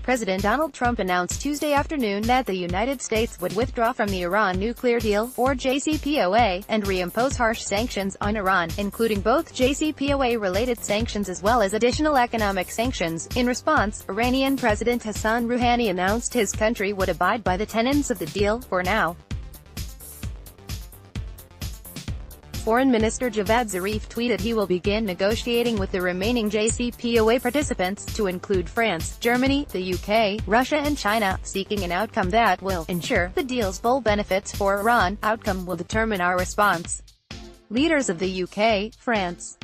President Donald Trump announced Tuesday afternoon that the United States would withdraw from the Iran nuclear deal, or JCPOA, and reimpose harsh sanctions on Iran, including both JCPOA-related sanctions as well as additional economic sanctions. In response, Iranian President Hassan Rouhani announced his country would abide by the tenets of the deal, for now. Foreign Minister Javad Zarif tweeted he will begin negotiating with the remaining JCPOA participants, to include France, Germany, the UK, Russia and China, seeking an outcome that will ensure the deal's full benefits for Iran. Outcome will determine our response. Leaders of the UK, France,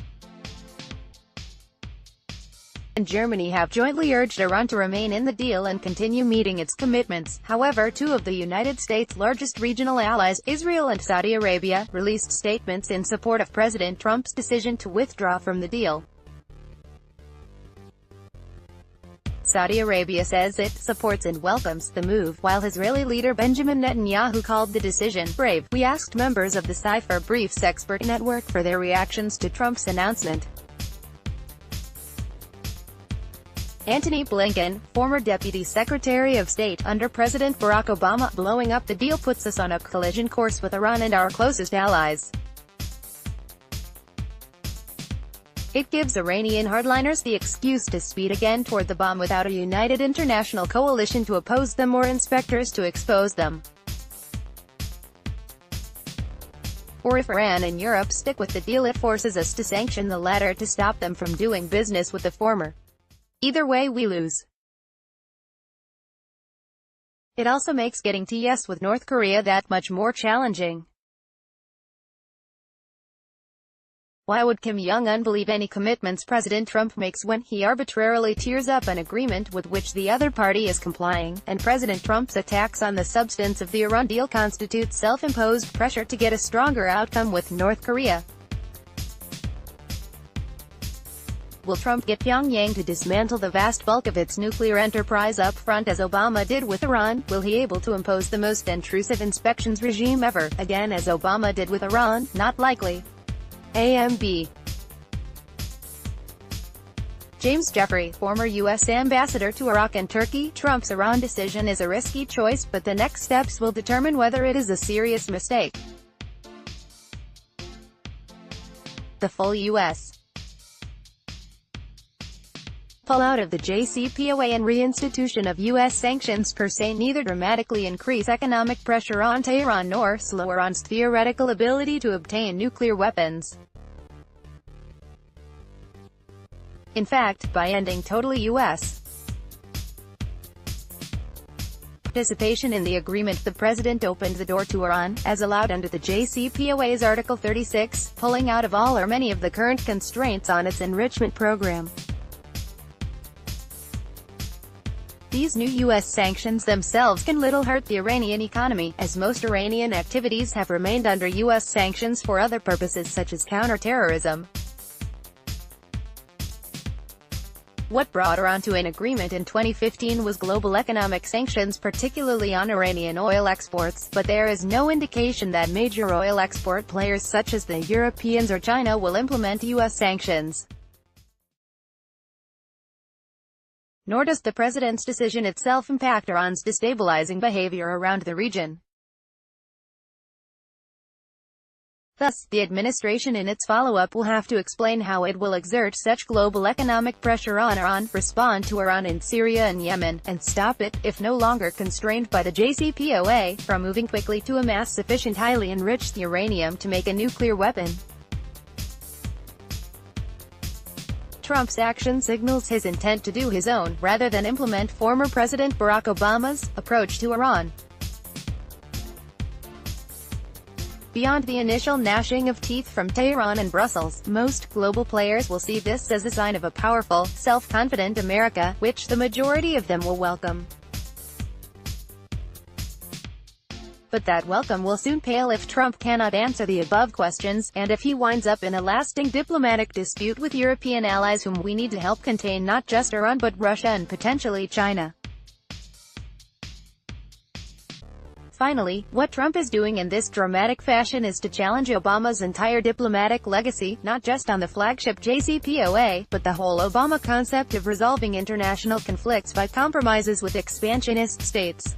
and Germany have jointly urged Iran to remain in the deal and continue meeting its commitments. However, two of the United States' largest regional allies, Israel and Saudi Arabia, released statements in support of President Trump's decision to withdraw from the deal. Saudi Arabia says it supports and welcomes the move, while Israeli leader Benjamin Netanyahu called the decision brave. We asked members of the Cipher Briefs expert network for their reactions to Trump's announcement. Antony Blinken, former Deputy Secretary of State under President Barack Obama, blowing up the deal puts us on a collision course with Iran and our closest allies. It gives Iranian hardliners the excuse to speed again toward the bomb without a united international coalition to oppose them or inspectors to expose them. Or if Iran and Europe stick with the deal, it forces us to sanction the latter to stop them from doing business with the former. Either way we lose. It also makes getting to yes with North Korea that much more challenging. Why would Kim Jong-un believe any commitments President Trump makes when he arbitrarily tears up an agreement with which the other party is complying, and President Trump's attacks on the substance of the Iran deal constitute self-imposed pressure to get a stronger outcome with North Korea? Will Trump get Pyongyang to dismantle the vast bulk of its nuclear enterprise up front as Obama did with Iran? Will he able to impose the most intrusive inspections regime ever, again as Obama did with Iran? Not likely. AMB. James Jeffrey, former U.S. ambassador to Iraq and Turkey, Trump's Iran decision is a risky choice, but the next steps will determine whether it is a serious mistake. The full U.S. Pullout of the JCPOA and reinstitution of U.S. sanctions per se neither dramatically increase economic pressure on Tehran nor slow Iran's theoretical ability to obtain nuclear weapons. In fact, by ending totally U.S. participation in the agreement, the president opened the door to Iran, as allowed under the JCPOA's Article 36, pulling out of all or many of the current constraints on its enrichment program. These new U.S. sanctions themselves can little hurt the Iranian economy, as most Iranian activities have remained under U.S. sanctions for other purposes such as counterterrorism. What brought Iran to an agreement in 2015 was global economic sanctions, particularly on Iranian oil exports, but there is no indication that major oil export players such as the Europeans or China will implement U.S. sanctions. Nor does the president's decision itself impact Iran's destabilizing behavior around the region. Thus, the administration in its follow-up will have to explain how it will exert such global economic pressure on Iran, respond to Iran in Syria and Yemen, and stop it, if no longer constrained by the JCPOA, from moving quickly to amass sufficient highly enriched uranium to make a nuclear weapon. Trump's action signals his intent to do his own, rather than implement former President Barack Obama's, approach to Iran. Beyond the initial gnashing of teeth from Tehran and Brussels, most global players will see this as a sign of a powerful, self-confident America, which the majority of them will welcome. But that welcome will soon pale if Trump cannot answer the above questions, and if he winds up in a lasting diplomatic dispute with European allies whom we need to help contain not just Iran but Russia and potentially China. Finally, what Trump is doing in this dramatic fashion is to challenge Obama's entire diplomatic legacy, not just on the flagship JCPOA, but the whole Obama concept of resolving international conflicts by compromises with expansionist states.